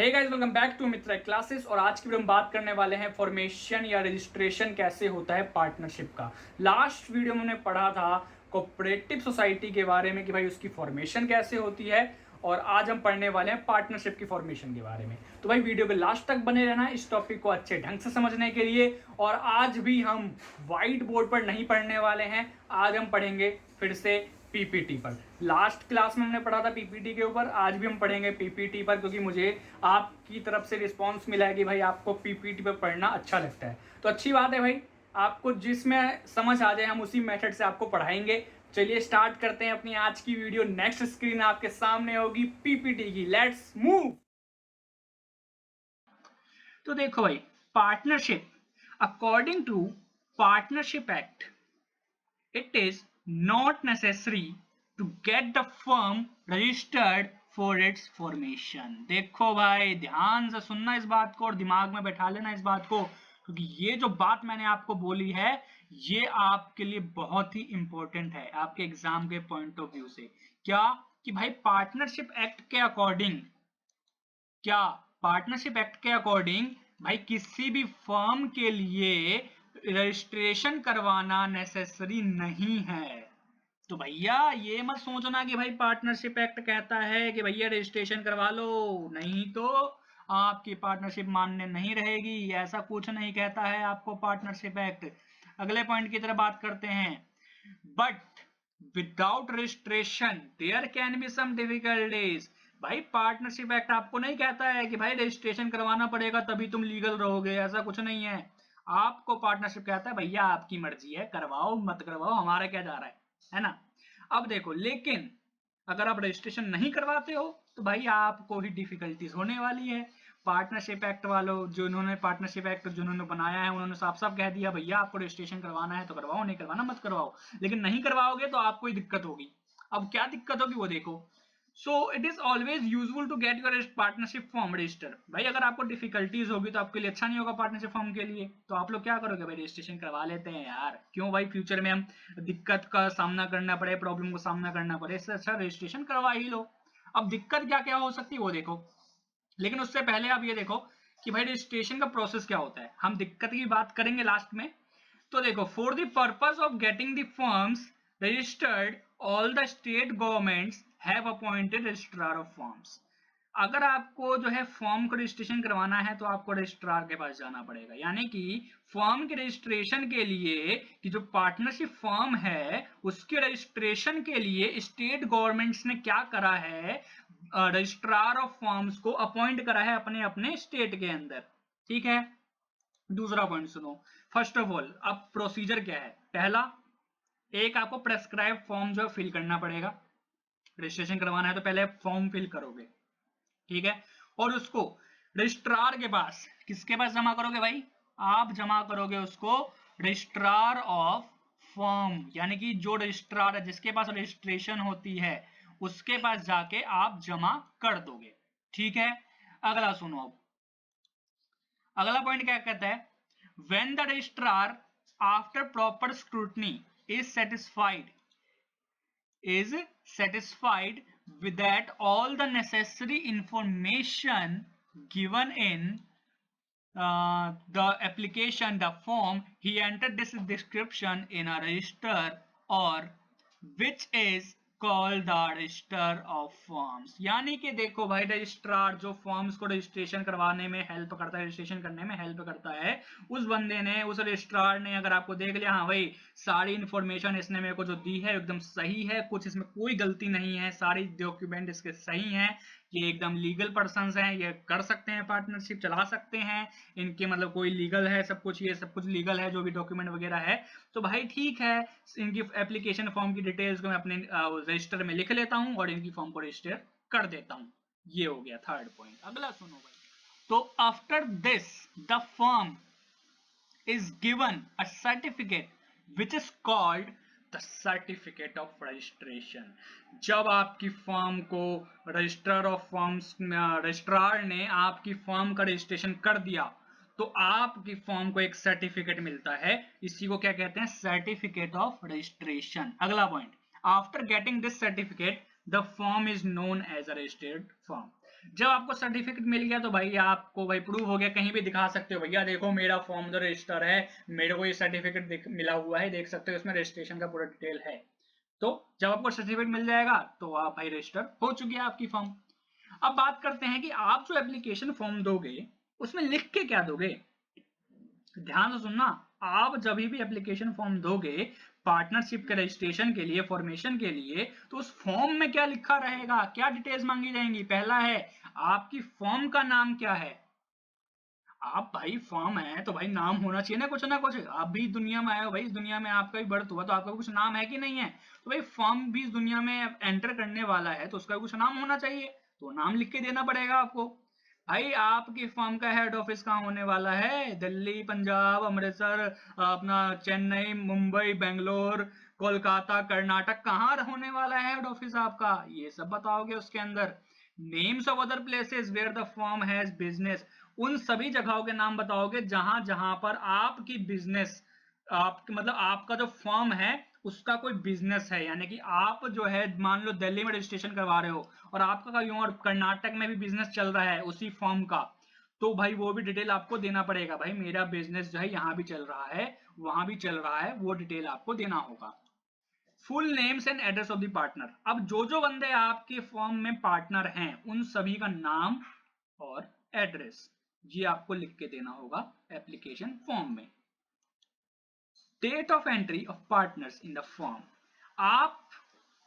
Hey guys, welcome back to Amit Rai classes. और आज की वीडियो में बात करने वाले हैं फॉर्मेशन या रजिस्ट्रेशन कैसे होता है पार्टनरशिप का। लास्ट वीडियो में हमने पढ़ा था कोऑपरेटिव सोसाइटी के बारे में कि भाई उसकी फॉर्मेशन कैसे होती है, और आज हम पढ़ने वाले हैं पार्टनरशिप की फॉर्मेशन के बारे में। तो भाई वीडियो के लास्ट तक बने रहना इस टॉपिक को अच्छे ढंग से समझने के लिए। और आज भी हम व्हाइट बोर्ड पर नहीं पढ़ने वाले हैं, आज हम पढ़ेंगे फिर से पीपीटी पर। लास्ट क्लास में हमने पढ़ा था पीपीटी के ऊपर, आज भी हम पढ़ेंगे पीपीटी पर, क्योंकि मुझे आपकी तरफ से रिस्पांस मिला है कि भाई आपको पीपीटी पर पढ़ना अच्छा लगता है। तो अच्छी बात है भाई, आपको जिसमें समझ आ जाए हम उसी मेथड से आपको पढ़ाएंगे। चलिए स्टार्ट करते हैं अपनी आज की वीडियो। नेक्स्ट स्क्रीन आपके सामने होगी पीपीटी की, लेट्स मूव। तो देखो भाई, partnership according to partnership act, it is not necessary to get the firm registered for its formation। देखो भाई, ध्यान से सुनना इस बात को और दिमाग में बैठा लेना इस बात को, क्योंकि ये जो बात मैंने आपको बोली है ये आपके लिए बहुत ही इंपॉर्टेंट है आपके एग्जाम के पॉइंट ऑफ व्यू से। क्या कि भाई पार्टनरशिप एक्ट के अकॉर्डिंग, क्या पार्टनरशिप एक्ट के अकॉर्डिंग भाई किसी भी फर्म के लिए रजिस्ट्रेशन करवाना नेसेसरी नहीं है। तो भैया ये मत सोचना कि भाई पार्टनरशिप एक्ट कहता है कि भैया रजिस्ट्रेशन करवा लो, नहीं तो आपकी पार्टनरशिप मान्य नहीं रहेगी। ऐसा कुछ नहीं कहता है आपको पार्टनरशिप एक्ट। अगले पॉइंट की तरफ बात करते हैं। But without registration there can be some difficulties. भाई पार्टनरशिप एक्ट आपको नहीं कहता है कि भाई रजिस्ट्रेशन करवाना पड़ेगा तभी तुम लीगल रहोगे, ऐसा कुछ नहीं है। आपको पार्टनरशिप कहता है भैया आपकी मर्जी है, करवाओ मत करवाओ, हमारा क्या जा रहा है ना। अब देखो, लेकिन अगर आप रजिस्ट्रेशन नहीं करवाते हो तो भाई आपको ही डिफिकल्टीज होने वाली है। पार्टनरशिप एक्ट वालों, जो इन्होंने पार्टनरशिप एक्ट जिन्होंने बनाया है उन्होंने साफ साफ कह दिया भैया आपको रजिस्ट्रेशन करवाना है तो करवाओ, नहीं करवाना मत करवाओ। लेकिन नहीं करवाओगे तो आपको ही दिक्कत होगी। अब क्या दिक्कत होगी वो देखो। So it is always useful to get your partnership form register. भाई अगर आपको डिफिकल्टीज होगी तो आपके लिए अच्छा नहीं होगा पार्टनरशिप फॉर्म के लिए, तो आप लोग क्या करोगे भाई, रजिस्ट्रेशन करवा लेते हैं यार, क्यों भाई फ्यूचर में हम दिक्कत का सामना करना पड़े, प्रॉब्लम का सामना करना पड़े, इससे अच्छा रजिस्ट्रेशन करवा ही लो। अब दिक्कत क्या क्या हो सकती है वो देखो, लेकिन उससे पहले आप ये देखो कि भाई रजिस्ट्रेशन का प्रोसेस क्या होता है। हम दिक्कत की बात करेंगे लास्ट में। तो देखो, for the purpose of getting the firms registered all the state governments have appointed registrar of firms. अगर आपको जो है फॉर्म को रजिस्ट्रेशन करवाना है तो आपको रजिस्ट्रार के पास जाना पड़ेगा। यानी कि फॉर्म के रजिस्ट्रेशन के लिए, कि जो पार्टनरशिप फॉर्म है उसके रजिस्ट्रेशन के लिए स्टेट गवर्नमेंट्स ने क्या करा है, रजिस्ट्रार ऑफ फॉर्म्स को अपॉइंट करा है अपने अपने स्टेट के अंदर। ठीक है। दूसरा पॉइंट सुनो। फर्स्ट ऑफ ऑल, अब प्रोसीजर क्या है। पहला, एक आपको प्रेस्क्राइब फॉर्म जो फिल करना पड़ेगा। रजिस्ट्रेशन करवाना है तो पहले फॉर्म फिल करोगे, ठीक है, और उसको रजिस्ट्रार के पास, किसके पास जमा करोगे भाई, आप जमा करोगे उसको रजिस्ट्रार ऑफ फॉर्म, यानी कि जो रजिस्ट्रार है जिसके पास रजिस्ट्रेशन होती है उसके पास जाके आप जमा कर दोगे। ठीक है। अगला सुनो, अब अगला पॉइंट क्या कहता है, when the registrar after proper scrutiny is satisfied with that all the necessary information given in the application, the form, he entered this description in a register or which is called the register of forms. यानी कि देखो भाई, registrar जो forms को registration करवाने में help करता है, रजिस्ट्रेशन करने में हेल्प करता है, उस बंदे ने, उस रजिस्ट्रार ने अगर आपको देख लिया हाँ भाई सारी इंफॉर्मेशन इसने मेरे को जो दी है एकदम सही है, कुछ इसमें कोई गलती नहीं है, सारी डॉक्यूमेंट इसके सही हैं, ये एकदम लीगल पर्सन्स हैं, ये कर सकते हैं पार्टनरशिप, चला सकते हैं, इनके मतलब कोई लीगल है सब कुछ, ये सब कुछ लीगल है जो भी डॉक्यूमेंट वगैरह है, तो भाई ठीक है, इनकी एप्लीकेशन फॉर्म की डिटेल्स को मैं अपने रजिस्टर में लिख लेता हूं और इनकी फॉर्म को रजिस्टर कर देता हूं। ये हो गया थर्ड पॉइंट। अगला सुनो भाई, तो after this the firm is given a certificate which is called the certificate of registration। जब आपकी फर्म को रजिस्टर ऑफ फर्म्स, रजिस्ट्रार ने आपकी फर्म का रजिस्ट्रेशन कर दिया तो आपकी फर्म को एक सर्टिफिकेट मिलता है, इसी को क्या कहते हैं, सर्टिफिकेट ऑफ रजिस्ट्रेशन। अगला point, after getting this certificate the firm is known as a registered firm. जब आपको सर्टिफिकेट मिल गया तो भाई आपको भाई प्रूव हो गया, कहीं भी दिखा सकते हो भैया देखो मेरा फॉर्म द रजिस्टर है, मेरे को ये सर्टिफिकेट मिला हुआ है, देख सकते हो इसमें रजिस्ट्रेशन का पूरा डिटेल है। तो जब आपको सर्टिफिकेट मिल जाएगा तो आप भाई रजिस्टर हो चुकी है आपकी फॉर्म। अब बात करते हैं कि आप जो एप्लीकेशन फॉर्म दोगे उसमें लिख के क्या दोगे। ध्यान से सुनना, आप जब भी एप्लीकेशन फॉर्म दोगे पार्टनरशिप के रजिस्ट्रेशन के लिए, फॉर्मेशन के लिए, तो उस फॉर्म में क्या लिखा रहेगा, क्या डिटेल्स मांगी जाएंगी। पहला है आपकी फॉर्म का नाम क्या है। आप भाई फॉर्म है तो भाई नाम होना चाहिए ना कुछ, आप भी दुनिया में आए हो भाई, इस दुनिया में आपका भी बर्थ हुआ तो आपका कुछ नाम है कि नहीं है। तो भाई फॉर्म भी इस दुनिया में एंटर करने वाला है तो उसका कुछ नाम होना चाहिए, तो नाम लिख के देना पड़ेगा आपको। भाई आपकी फॉर्म का हेड ऑफिस कहाँ होने वाला है, दिल्ली, पंजाब, अमृतसर, अपना चेन्नई, मुंबई, बेंगलोर, कोलकाता, कर्नाटक, कहाँ होने वाला है हेड ऑफिस आपका, ये सब बताओगे उसके अंदर। Names of other places where the firm has business, उन सभी जगहों के नाम बताओगे जहां जहां पर आपकी बिजनेस, आपकी मतलब आपका जो फर्म है उसका कोई बिजनेस है, यानी कि आप जो है मान लो दिल्ली में रजिस्ट्रेशन करवा रहे हो और आपका कहीं और कर्नाटक में भी बिजनेस चल रहा है उसी फर्म का, तो भाई वो भी डिटेल आपको देना पड़ेगा। भाई मेरा बिजनेस जो है यहाँ भी चल रहा है वहां भी चल रहा है, वो डिटेल आपको देना होगा। Full names and address of the partner, अब जो जो बंदे आपके फॉर्म में पार्टनर हैं उन सभी का नाम और एड्रेस ये आपको लिख के देना होगा एप्लीकेशन फॉर्म में। Date of entry of partners in the form, आप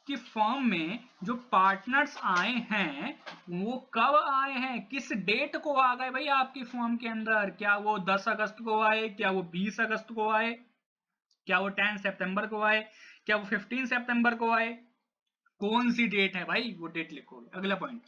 कि फॉर्म में जो पार्टनर्स आए हैं वो कब आए हैं, किस डेट को आ गए भाई आपकी फॉर्म के अंदर, क्या वो 10 अगस्त को आए, क्या वो 20 अगस्त को आए, क्या वो 10 सितंबर को आए, क्या वो 15 सितंबर को आए, कौन सी डेट है भाई वो डेट लिखोगे। अगला point,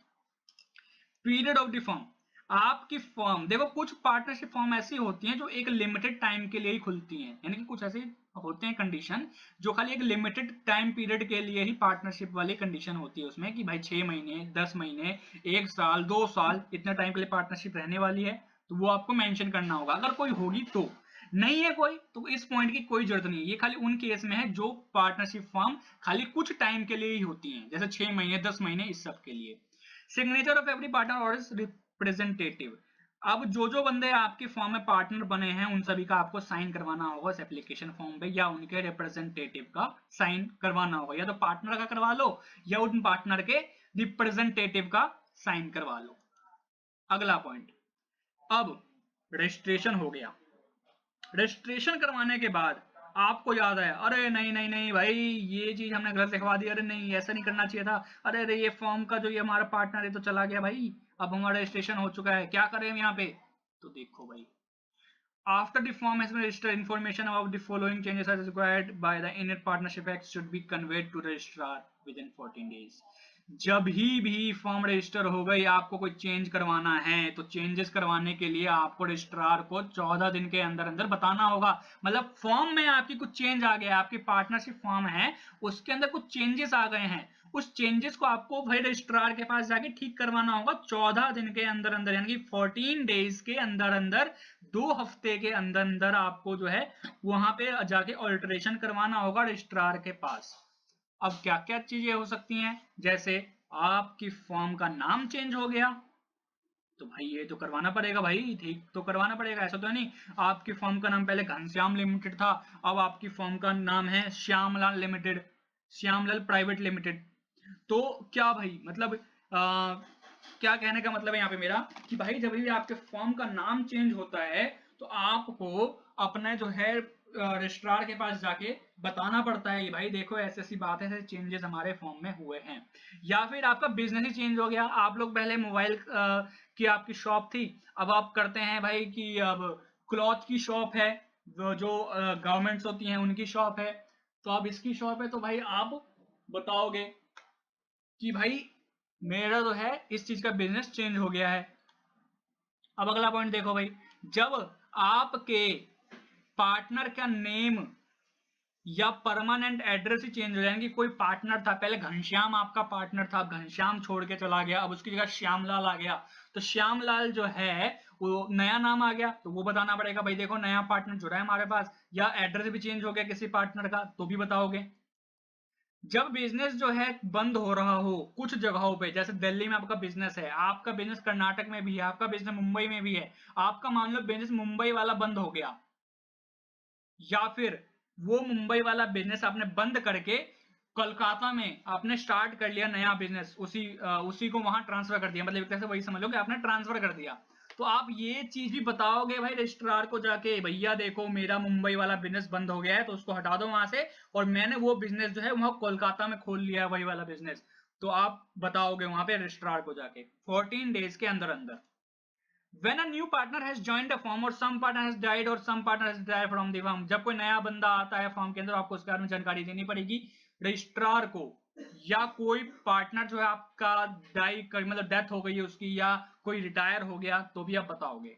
period of the form, आपकी फॉर्म देखो कुछ पार्टनरशिप फॉर्म ऐसी होती हैं जो एक लिमिटेड टाइम के लिए ही खुलती हैं, यानी कि कुछ ऐसे होते हैं कंडीशन जो खाली एक लिमिटेड टाइम पीरियड के लिए ही पार्टनरशिप वाली कंडीशन होती है उसमें, कि भाई 6 महीने, 10 महीने, 1 साल, 2 साल, इतने टाइम के लिए पार्टनरशिप रहने वाली है, तो वो आपको मेंशन करना होगा। अगर कोई होगी तो, नहीं है कोई तो इस पॉइंट की कोई जरूरत नहीं है, ये खाली उन केस में है जो पार्टनरशिप फॉर्म खाली कुछ टाइम के लिए ही होती हैं, जैसे 6 महीने, 10 महीने, इस सब के लिए। सिग्नेचर ऑफ एवरी पार्टनर और इज रिप्रेजेंटेटिव, अब जो जो बंदे आपके फॉर्म में पार्टनर बने हैं उन सभी का आपको साइन करवाना होगा इस एप्लीकेशन फॉर्म पे, या उनके रिप्रेजेंटेटिव का साइन करवाना होगा, या तो पार्टनर का करवा लो या उन पार्टनर के रिप्रेजेंटेटिव का साइन करवा लो। अगला पॉइंट, अब रजिस्ट्रेशन हो गया, रजिस्ट्रेशन करवाने के बाद आपको याद आया अरे नहीं नहीं नहीं भाई ये चीज हमने गलत लिखवा दी, अरे नहीं ऐसा नहीं करना चाहिए था, अरे अरे ये फॉर्म का जो ये हमारा पार्टनर है तो चला गया भाई, अब हमारा रजिस्ट्रेशन हो चुका है, क्या करें हम यहाँ पे। तो देखो भाई, after the form has been registered, information about the following changes as required by the Indian Partnership Act should be conveyed to registrar within 14 days। जब ही भी फॉर्म रजिस्टर हो गई आपको कोई चेंज करवाना है तो चेंजेस करवाने के लिए आपको रजिस्ट्रार को 14 दिन के अंदर अंदर बताना होगा। मतलब फॉर्म में आपकी कुछ चेंज आ गया, आपकी पार्टनरशिप फॉर्म है उसके अंदर कुछ चेंजेस आ गए हैं, उस चेंजेस को आपको भाई रजिस्ट्रार के पास जाके ठीक करवाना होगा 14 दिन के अंदर अंदर, यानी कि 14 डेज के अंदर अंदर, 2 हफ्ते के अंदर अंदर आपको जो है वहां पे जाके ऑल्टरेशन करवाना होगा रजिस्ट्रार के पास। अब क्या क्या चीजें हो सकती हैं, जैसे आपकी फॉर्म का नाम चेंज हो गया तो भाई ये तो करवाना पड़ेगा भाई, ठीक तो करवाना पड़ेगा, ऐसा तो नहीं आपकी फॉर्म का नाम पहले घनश्याम लिमिटेड था अब आपकी फॉर्म का नाम है Shyamlal limited, Shyamlal private limited, तो क्या भाई मतलब क्या कहने का मतलब है यहाँ पे मेरा कि भाई जब भी आपके फॉर्म का नाम चेंज होता है तो आपको अपने जो है रजिस्ट्रार के पास जाके बताना पड़ता है कि भाई देखो ऐसी ऐसी बात है, ऐसे चेंजेस हमारे फॉर्म में हुए हैं। या फिर आपका बिजनेस ही चेंज हो गया, आप लोग पहले मोबाइल की आपकी शॉप थी, अब आप करते हैं भाई कि अब क्लॉथ की शॉप है, जो गवर्नमेंट्स होती हैं उनकी शॉप है, तो अब इसकी शॉप है तो भाई आप बताओगे कि भाई मेरा जो है इस चीज का बिजनेस चेंज हो गया है। अब अगला पॉइंट देखो भाई, जब आपके पार्टनर का नेम या परमानेंट एड्रेस ही चेंज हो जाए, कि कोई पार्टनर था पहले घनश्याम आपका पार्टनर था, घनश्याम छोड़ के चला गया, अब उसकी जगह श्यामलाल आ गया, तो श्यामलाल जो है वो नया नाम आ गया तो वो बताना पड़ेगा भाई देखो नया पार्टनर जुड़ा है हमारे पास, या एड्रेस भी चेंज हो गया किसी पार्टनर का तो भी बताओगे। जब बिजनेस जो है बंद हो रहा हो कुछ जगहों पे, जैसे दिल्ली में आपका बिजनेस है, आपका बिजनेस कर्नाटक में भी है, आपका बिजनेस मुंबई में भी है, आपका मान लो बिजनेस मुंबई वाला बंद हो गया, या फिर वो मुंबई वाला बिजनेस आपने बंद करके कोलकाता में आपने स्टार्ट कर लिया नया बिजनेस, उसी को वहां ट्रांसफर कर दिया, मतलब एक तरह से वही समझ लो कि आपने ट्रांसफर कर दिया। तो आप ये चीज भी बताओगे भाई रजिस्ट्रार को जाके, भैया देखो मेरा मुंबई वाला बिजनेस बंद हो गया है तो उसको हटा दो वहां से, और मैंने वो बिजनेस जो है वहां कोलकाता में खोल लिया है, वही वाला बिजनेस। तो आप बताओगे वहां पे रजिस्ट्रार को जाके 14 डेज के अंदर अंदर। When a new partner has joined a firm or some partner has died or some partner has died from the firm, जब कोई नया बंदा आता है फर्म के अंदर, आपको उसके बारे में जानकारी देनी पड़ेगी रजिस्ट्रार को, या कोई पार्टनर जो है आपका डाई कर मतलब डेथ हो गई है उसकी, या कोई रिटायर हो गया तो भी आप बताओगे।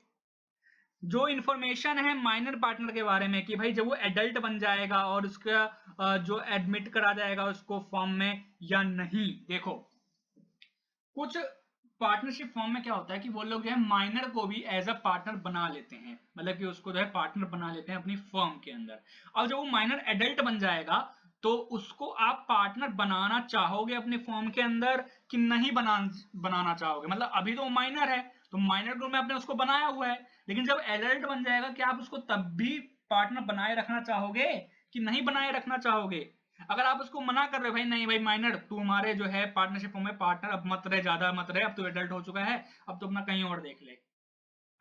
जो इंफॉर्मेशन है माइनर पार्टनर के बारे में कि भाई जब वो एडल्ट बन जाएगा और उसका जो एडमिट करा जाएगा उसको फर्म में या नहीं। देखो कुछ पार्टनरशिप फॉर्म में क्या होता है कि वो लोग जो है माइनर को भी एज अ पार्टनर बना लेते हैं, मतलब कि उसको जो है पार्टनर बना लेते हैं अपनी फर्म के अंदर। और जब वो माइनर एडल्ट बन जाएगा तो उसको आप पार्टनर बनाना चाहोगे अपने फर्म के अंदर कि नहीं बनाना चाहोगे, मतलब अभी तो वो माइनर है तो माइनर ग्रुप में आपने उसको बनाया हुआ है, लेकिन जब एडल्ट बन जाएगा क्या आप उसको तब भी पार्टनर बनाए रखना चाहोगे कि नहीं बनाए रखना चाहोगे। अगर आप उसको मना कर रहे हो भाई नहीं भाई माइनर तू हमारे जो है पार्टनरशिप में पार्टनर अब मत रहे, ज्यादा मत रहे, अब तो एडल्ट हो चुका है, अब तो अपना कहीं और देख ले,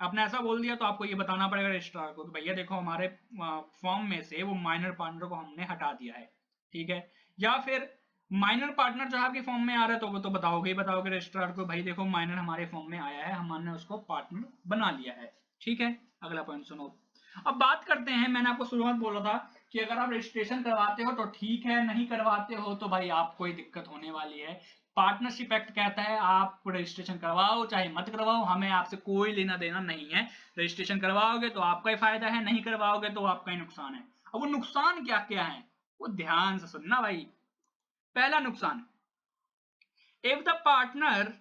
आपने ऐसा बोल दिया तो आपको ये बताना पड़ेगा रजिस्ट्रार को कि भैया देखो हमारे फॉर्म में से वो माइनर पार्टनर को हमने हटा दिया है, ठीक है। या फिर माइनर पार्टनर जो है आपके फॉर्म में आ रहा है तो वो तो बताओगे ही बताओगे रजिस्ट्रार को, भाई देखो माइनर हमारे फॉर्म में आया है, हमने उसको पार्टनर बना लिया है, ठीक है। अगला पॉइंट सुनो। अब बात करते हैं, मैंने आपको शुरुआत बोला था कि अगर आप रजिस्ट्रेशन करवाते हो तो ठीक है, नहीं करवाते हो तो भाई आपको ही दिक्कत होने वाली है। पार्टनरशिप एक्ट कहता है आप रजिस्ट्रेशन करवाओ चाहे मत करवाओ, हमें आपसे कोई लेना देना नहीं है। रजिस्ट्रेशन करवाओगे तो आपका ही फायदा है, नहीं करवाओगे तो आपका ही नुकसान है। अब वो नुकसान क्या क्या है वो ध्यान से सुनना भाई। पहला नुकसान, if the partner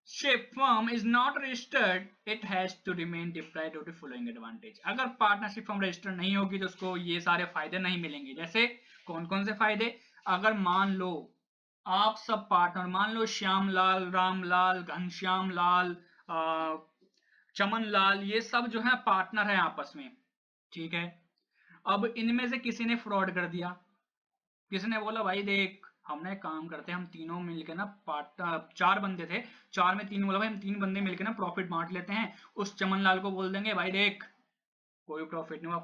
ship firm is not registered it has to remain deprived of the following advantage. अगर पार्टनरशिप फर्म रजिस्टर्ड नहीं होगी तो उसको ये सारे फायदे नहीं मिलेंगे। जैसे कौन कौन से फायदे, अगर मान लो आप सब पार्टनर, मान लो श्यामलाल, रामलाल, घनश्याम लाल, चमन लाल, ये सब जो है पार्टनर है आपस में, ठीक है। अब इनमें से किसी ने फ्रॉड कर दिया, किसी ने बोला भाई देख हमने काम करते हैं हम तीनों मिलकर ना चार बंदे थे, चार में तीन बोला भाई हम तीन बंदे मिलकर ना प्रॉफिट बांट लेते हैं। उस चमन लाल को बोल देंगे भाई देख कोई प्रॉफिट नहीं हुआ,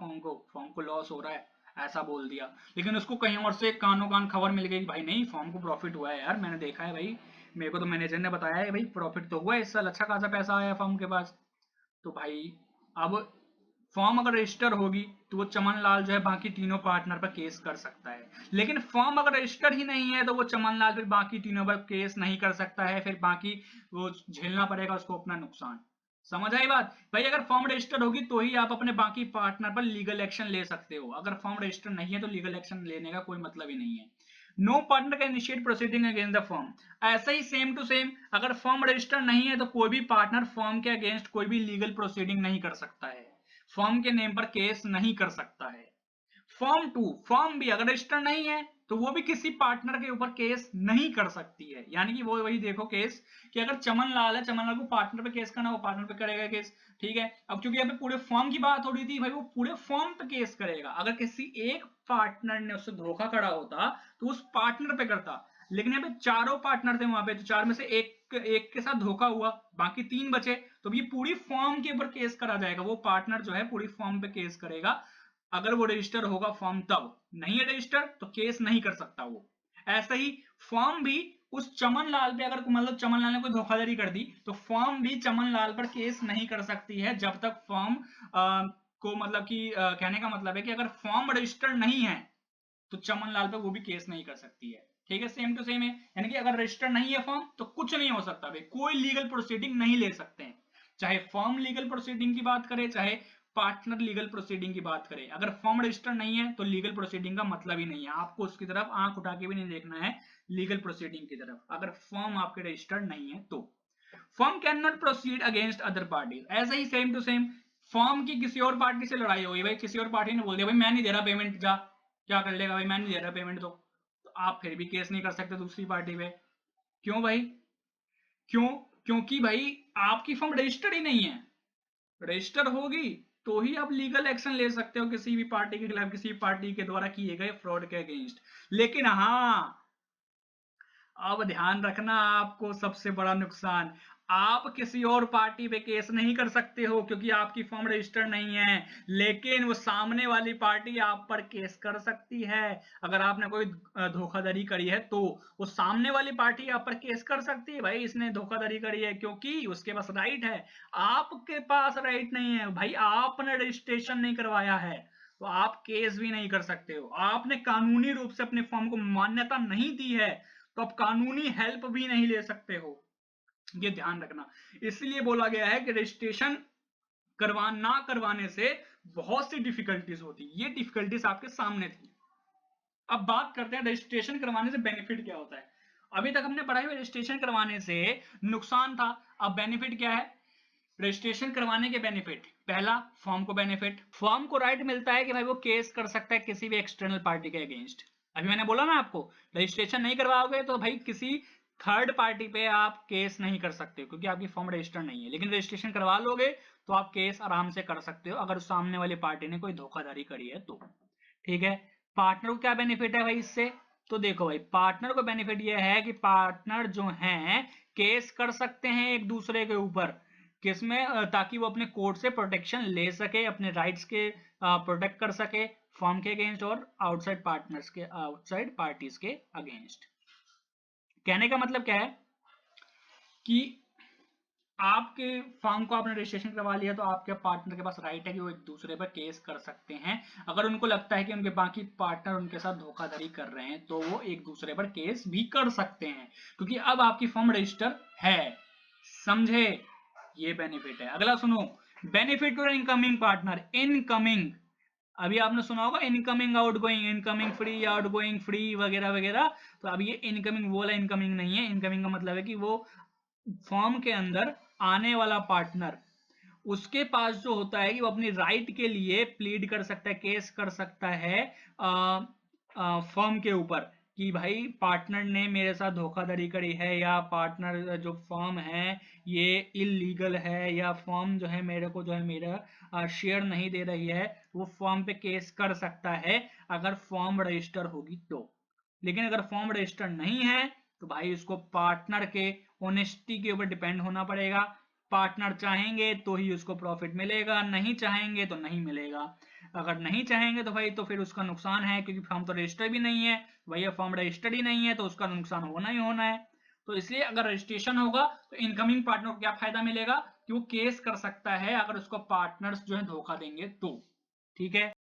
फॉर्म को लॉस हो रहा है, ऐसा बोल दिया। लेकिन उसको कहीं और से कानों कान खबर मिल गई भाई नहीं फॉर्म को प्रॉफिट हुआ है यार, मैंने देखा है भाई, मेरे को तो मैनेजर ने बताया है भाई प्रॉफिट तो हुआ है इस साल, अच्छा खासा पैसा आया फॉर्म के पास। तो भाई अब फॉर्म अगर रजिस्टर होगी तो वो चमन लाल जो है बाकी तीनों पार्टनर पर केस कर सकता है, लेकिन फॉर्म अगर रजिस्टर ही नहीं है तो वो चमन लाल फिर बाकी तीनों पर केस नहीं कर सकता है, फिर बाकी वो झेलना पड़ेगा उसको अपना नुकसान। समझ आई बात भाई, अगर फॉर्म रजिस्टर होगी तो ही आप अपने बाकी पार्टनर पर लीगल एक्शन ले सकते हो, अगर फॉर्म रजिस्टर नहीं है तो लीगल एक्शन लेने का कोई मतलब ही नहीं है। No partner can initiate proceeding against the firm. ऐसा ही सेम टू सेम अगर फर्म रजिस्टर नहीं है तो कोई भी पार्टनर फर्म के अगेंस्ट कोई भी लीगल प्रोसीडिंग नहीं कर सकता है, फर्म के नेम पर केस नहीं कर सकता है। फॉर्म टू, फॉर्म भी अगर रजिस्टर नहीं है तो वो भी किसी पार्टनर के ऊपर केस नहीं कर सकती है, यानी कि वो वही देखो केस कि अगर चमन लाल है, चमन लाल को पार्टनर पे केस करना, वो पार्टनर पे करेगा केस, ठीक है। अब क्योंकि यहाँ पे पूरे फॉर्म की बात हो रही थी भाई वो पूरे फॉर्म पे केस करेगा, अगर किसी एक पार्टनर ने उससे धोखा करा होता तो उस पार्टनर पे करता, लेकिन यहाँ पे चारों पार्टनर थे वहां पे, तो चार में से एक के साथ धोखा हुआ, बाकी तीन बचे, तो ये पूरी फॉर्म के ऊपर केस करा जाएगा, वो पार्टनर जो है पूरी फॉर्म पे केस करेगा। अगर वो रजिस्टर होगा फॉर्म, तब नहीं है रजिस्टर तो केस नहीं कर सकता वो। ऐसा ही फॉर्म भी उस चमन लाल पे, अगर मतलब चमन लाल ने कोई धोखाधड़ी कर दी तो फॉर्म भी चमन लाल पर केस नहीं कर सकती है जब तक फॉर्म को मतलब कि कहने का मतलब है कि अगर फॉर्म रजिस्टर्ड नहीं है तो चमन लाल पे वो भी केस नहीं कर सकती है, ठीक है। सेम टू सेम है, यानी कि अगर रजिस्टर नहीं है फॉर्म तो कुछ नहीं हो सकता भाई, कोई लीगल प्रोसीडिंग नहीं ले सकते हैं, चाहे फॉर्म लीगल प्रोसीडिंग की बात करे चाहे पार्टनर लीगल प्रोसीडिंग की बात करें। अगर फॉर्म रजिस्टर नहीं है तो लीगल प्रोसीडिंग का मतलब ही नहीं है, आपको उसकी तरफ आंख उठा के भी नहीं देखना है लीगल प्रोसीडिंग की तरफ, अगर फॉर्म आपके रजिस्टर्ड नहीं है तो। Form can not proceed against other party, ऐसे ही सेम टू सेम फॉर्म की किसी और पार्टी से लड़ाई हुई भाई, किसी और पार्टी ने बोल दिया भाई मैं नहीं दे रहा पेमेंट, जा क्या कर लेगा भाई मैं नहीं दे रहा पेमेंट, तो आप फिर भी केस नहीं कर सकते दूसरी पार्टी पे। क्यों भाई? क्यों? क्योंकि भाई आपकी फर्म रजिस्टर्ड ही नहीं है। रजिस्टर होगी तो ही आप लीगल एक्शन ले सकते हो किसी भी पार्टी के खिलाफ, किसी पार्टी के द्वारा किए गए फ्रॉड के अगेंस्ट। लेकिन हाँ, अब ध्यान रखना, आपको सबसे बड़ा नुकसान, आप किसी और पार्टी पे केस नहीं कर सकते हो क्योंकि आपकी फर्म रजिस्टर्ड नहीं है, लेकिन वो सामने वाली पार्टी आप पर केस कर सकती है। अगर आपने कोई धोखाधड़ी करी है तो वो सामने वाली पार्टी आप पर केस कर सकती है, भाई इसने धोखाधड़ी करी है, क्योंकि उसके पास राइट है, आपके पास राइट नहीं है भाई, आपने रजिस्ट्रेशन नहीं करवाया है, तो आप केस भी नहीं कर सकते हो। आपने कानूनी रूप से अपने फर्म को मान्यता नहीं दी है तो आप कानूनी हेल्प भी नहीं ले सकते हो, ये ध्यान रखना। इसलिए बोला गया है कि रजिस्ट्रेशन ना करवाने से बहुत सी डिफिकल्टीज होती, ये डिफिकल्टीज आपके सामने थी। अब बात करते हैं रजिस्ट्रेशन करवाने से बेनिफिट क्या होता है। अभी तक हमने पढ़ा है रजिस्ट्रेशन करवाने से नुकसान था, अब बेनिफिट क्या है। रजिस्ट्रेशन करवाने के बेनिफिट, पहला, फॉर्म को बेनिफिट, फॉर्म को राइट मिलता है कि भाई वो केस कर सकता है किसी भी एक्सटर्नल पार्टी के अगेंस्ट। अभी मैंने बोला ना आपको, रजिस्ट्रेशन नहीं करवाओगे तो भाई किसी थर्ड पार्टी पे आप केस नहीं कर सकते क्योंकि आपकी फॉर्म रजिस्टर्ड नहीं है, लेकिन रजिस्ट्रेशन करवा लोगे तो आप केस आराम से कर सकते हो अगर सामने वाली पार्टी ने कोई धोखाधड़ी करी है तो। ठीक है, पार्टनर को क्या बेनिफिट है भाई इससे, तो देखो भाई, पार्टनर को बेनिफिट यह है कि पार्टनर जो हैं केस कर सकते हैं एक दूसरे के ऊपर, किसमें, ताकि वो अपने कोर्ट से प्रोटेक्शन ले सके, अपने राइट्स के प्रोटेक्ट कर सके फर्म के अगेंस्ट और आउटसाइड पार्टनर्स के, आउटसाइड पार्टीज के अगेंस्ट। कहने का मतलब क्या है कि आपके फर्म को आपने रजिस्ट्रेशन करवा लिया तो आपके पार्टनर के पास राइट है कि वो एक दूसरे पर केस कर सकते हैं अगर उनको लगता है कि उनके बाकी पार्टनर उनके साथ धोखाधड़ी कर रहे हैं, तो वो एक दूसरे पर केस भी कर सकते हैं क्योंकि अब आपकी फर्म रजिस्टर है। समझे, ये बेनिफिट है। अगला सुनो, benefit to incoming partner. Incoming, अभी आपने सुना होगा incoming outgoing, incoming free, outgoing free वगैरह वगैरह, तो अब ये इनकमिंग वो वाला इनकमिंग नहीं है। इनकमिंग का मतलब है कि वो फॉर्म के अंदर आने वाला पार्टनर, उसके पास जो होता है कि वो अपनी राइट के लिए प्लीड कर सकता है, केस कर सकता है फर्म के ऊपर कि भाई पार्टनर ने मेरे साथ धोखाधड़ी करी है, या पार्टनर जो फर्म है ये इलीगल है, या फर्म जो है मेरे को जो है मेरा शेयर नहीं दे रही है, वो फर्म पे केस कर सकता है अगर फर्म रजिस्टर होगी तो। लेकिन अगर फर्म रजिस्टर नहीं है तो भाई उसको पार्टनर के ऑनेस्टी के ऊपर डिपेंड होना पड़ेगा। पार्टनर चाहेंगे तो ही उसको प्रॉफिट मिलेगा, नहीं चाहेंगे तो नहीं मिलेगा। अगर नहीं चाहेंगे तो भाई तो फिर उसका नुकसान है क्योंकि फॉर्म तो रजिस्टर भी नहीं है, भैया फॉर्म रजिस्टर्ड ही नहीं है तो उसका नुकसान होना ही होना है। तो इसलिए अगर रजिस्ट्रेशन होगा तो इनकमिंग पार्टनर को क्या फायदा मिलेगा कि वो केस कर सकता है अगर उसको पार्टनर्स जो है धोखा देंगे तो। ठीक है,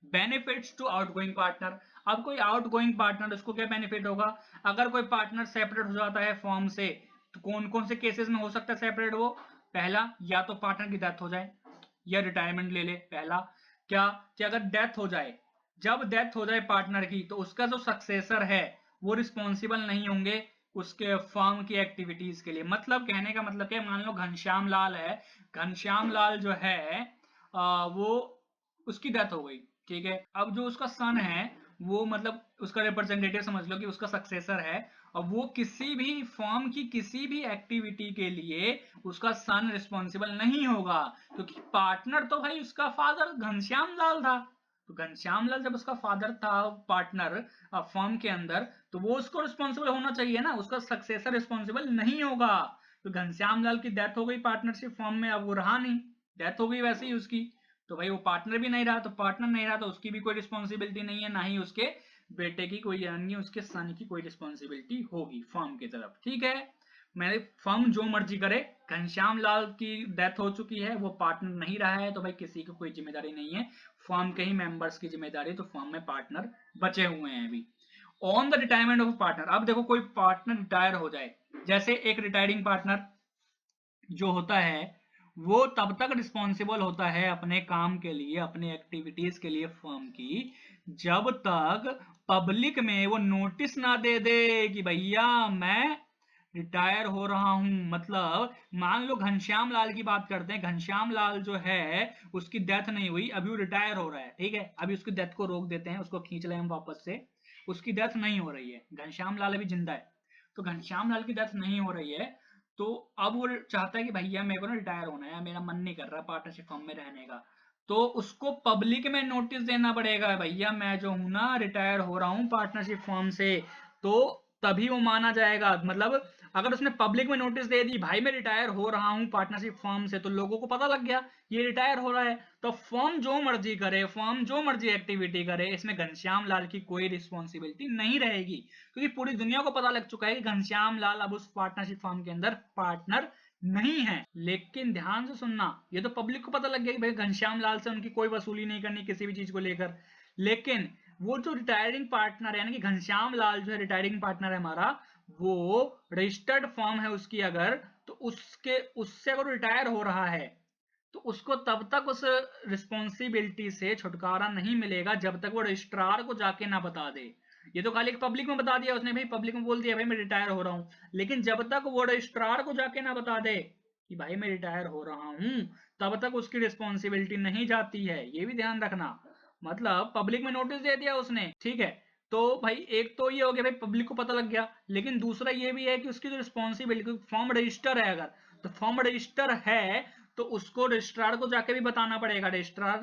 बेनिफिट्स टू आउटगोइंग पार्टनर। अब कोई आउटगोइंग पार्टनर, उसको क्या बेनिफिट होगा, अगर कोई पार्टनर सेपरेट हो जाता है फॉर्म से तो कौन कौन से केसेस में हो सकता है सेपरेट वो, पहला, या तो पार्टनर की डेथ हो जाए या रिटायरमेंट ले ले, पहला। क्या कि अगर डेथ हो जाए, जब डेथ हो जाए पार्टनर की तो उसका जो सक्सेसर है वो रिस्पॉन्सिबल नहीं होंगे उसके फर्म की एक्टिविटीज के लिए। मतलब कहने का मतलब क्या, मान लो घनश्याम लाल है, घनश्याम लाल जो है वो उसकी डेथ हो गई, ठीक है, अब जो उसका सन है वो मतलब उसका रिप्रेजेंटेटिव समझ लो कि उसका सक्सेसर है, और वो किसी भी फॉर्म की किसी भी एक्टिविटी के लिए उसका सन रिस्पॉन्सिबल नहीं होगा क्योंकि पार्टनर तो भाई उसका फादर घनश्याम लाल था। तो घनश्याम लाल जब उसका फादर था पार्टनर फॉर्म के अंदर, तो वो उसको रिस्पॉन्सिबल होना चाहिए ना, उसका सक्सेसर रिस्पॉन्सिबल नहीं होगा। तो घनश्याम लाल की डेथ हो गई पार्टनरशिप फॉर्म में, अब वो रहा नहीं, डेथ हो गई वैसे ही उसकी, तो भाई वो पार्टनर भी नहीं रहा, तो पार्टनर नहीं रहा तो उसकी भी कोई रिस्पॉन्सिबिलिटी नहीं है, ना ही उसके बेटे की कोई, यानी उसके सन की कोई रिस्पॉन्सिबिलिटी होगी फर्म की तरफ। ठीक है, मेरे फर्म जो मर्जी करे, घनश्याम लाल की डेथ हो चुकी है, वो पार्टनर नहीं रहा है, तो भाई किसी की कोई जिम्मेदारी नहीं है, फर्म के ही मेंबर्स की जिम्मेदारी, तो फर्म में पार्टनर बचे हुए हैं अभी। On the retirement of partner, अब देखो कोई पार्टनर रिटायर हो जाए, जैसे एक रिटायरिंग पार्टनर जो होता है वो तब तक रिस्पॉन्सिबल होता है अपने काम के लिए, अपने एक्टिविटीज के लिए फर्म की, जब तक पब्लिक में वो नोटिस ना दे दे कि भैया मैं रिटायर हो रहा हूं, मतलब मान लो घनश्याम लाल की बात करते हैं। घनश्याम लाल जो है उसकी डेथ नहीं हुई, अभी वो रिटायर हो रहा है, ठीक है। अभी उसकी डेथ को रोक देते हैं, उसको खींच लें हम वापस से। उसकी डेथ नहीं हो रही है, घनश्याम लाल अभी जिंदा है, तो घनश्याम लाल की डेथ नहीं हो रही है, तो अब वो चाहता है कि भैया मेरे को ना रिटायर होना है, मेरा मन नहीं कर रहा पार्टनरशिप फर्म में रहने का। तो उसको पब्लिक में नोटिस देना पड़ेगा, भैया मैं जो हूं ना रिटायर हो रहा हूं पार्टनरशिप फर्म से, तो तभी वो माना जाएगा। मतलब अगर उसने पब्लिक में नोटिस दे दी भाई मैं रिटायर हो रहा हूं पार्टनरशिप फर्म से, तो लोगों को पता लग गया ये रिटायर हो रहा है, तो फर्म जो मर्जी करे, फर्म जो मर्जी एक्टिविटी करे, इसमें घनश्याम लाल की कोई रिस्पॉन्सिबिलिटी नहीं रहेगी, क्योंकि पूरी दुनिया को पता लग चुका है कि घनश्याम लाल अब उस पार्टनरशिप फर्म के अंदर पार्टनर नहीं है। लेकिन ध्यान से सुनना, ये तो पब्लिक को पता लग गया कि भाई घनश्याम लाल से उनकी कोई वसूली नहीं करनी किसी भी चीज को लेकर, लेकिन वो जो रिटायरिंग पार्टनर है, यानी कि घनश्याम लाल जो है रिटायरिंग पार्टनर है हमारा, वो रजिस्टर्ड फर्म है उसकी अगर, तो उसके उससे अगर रिटायर हो रहा है तो उसको तब तक उस रिस्पॉन्सिबिलिटी से छुटकारा नहीं मिलेगा जब तक वो रजिस्ट्रार को जाके ना बता दे। ये तो खाली पब्लिक में बता दिया उसने, भाई पब्लिक में बोल दिया भाई मैं रिटायर हो रहा हूं, लेकिन जब तक वो रजिस्ट्रार को जाके ना बता दे कि भाई मैं रिटायर हो रहा हूं, तब तक उसकी रिस्पॉन्सिबिलिटी नहीं जाती है, ये भी ध्यान रखना। मतलब पब्लिक में नोटिस दे दिया उसने, ठीक है, तो भाई एक तो ये हो गया भाई पब्लिक को पता लग गया, लेकिन दूसरा ये भी है कि उसकी जो रिस्पॉन्सिबिलिटी, फॉर्म रजिस्टर है अगर, तो फॉर्म रजिस्टर है तो उसको रजिस्ट्रार को जाके भी बताना पड़ेगा, रजिस्ट्रार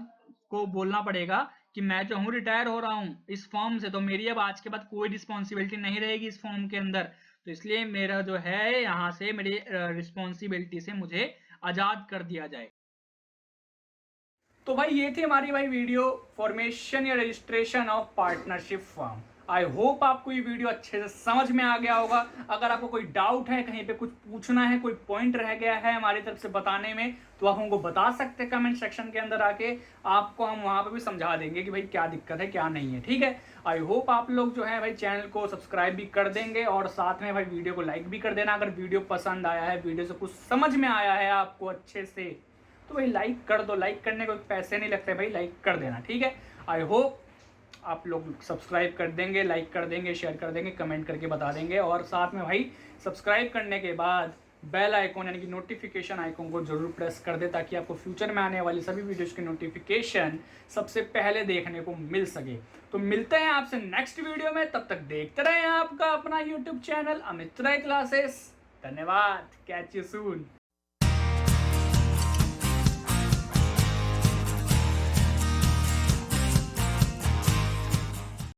को बोलना पड़ेगा कि मैं जो हूँ रिटायर हो रहा हूँ इस फॉर्म से, तो मेरी अब आज के बाद कोई रिस्पॉन्सिबिलिटी नहीं रहेगी इस फॉर्म के अंदर, तो इसलिए मेरा जो है यहाँ से मेरी रिस्पॉन्सिबिलिटी से मुझे आजाद कर दिया जाए। तो भाई ये थी हमारी भाई वीडियो, फॉर्मेशन या registration of partnership firm. I hope आपको ये वीडियो अच्छे से समझ में आ गया होगा। अगर आपको कोई डाउट है, कहीं पे कुछ पूछना है, कोई पॉइंट रह गया है हमारी तरफ से बताने में, तो आप हमको बता सकते हैं कमेंट सेक्शन के अंदर आके, आपको हम वहां पे भी समझा देंगे कि भाई क्या दिक्कत है क्या नहीं है, ठीक है। आई होप आप लोग जो है भाई चैनल को सब्सक्राइब भी कर देंगे और साथ में भाई वीडियो को लाइक भी कर देना अगर वीडियो पसंद आया है, वीडियो से कुछ समझ में आया है आपको अच्छे से, तो भाई लाइक कर दो। लाइक करने को पैसे नहीं लगते भाई, लाइक कर देना, ठीक है। आई होप आप लोग सब्सक्राइब कर देंगे, लाइक कर देंगे, शेयर कर देंगे, कमेंट करके बता देंगे, और साथ में भाई सब्सक्राइब करने के बाद बेल आइकॉन यानी कि नोटिफिकेशन आइकॉन को जरूर प्रेस कर दे, ताकि आपको फ्यूचर में आने वाली सभी वीडियोस की नोटिफिकेशन सबसे पहले देखने को मिल सके। तो मिलते हैं आपसे नेक्स्ट वीडियो में, तब तक देखते रहें आपका अपना YouTube channel Amit Rai classes. धन्यवाद, कैच यू सून।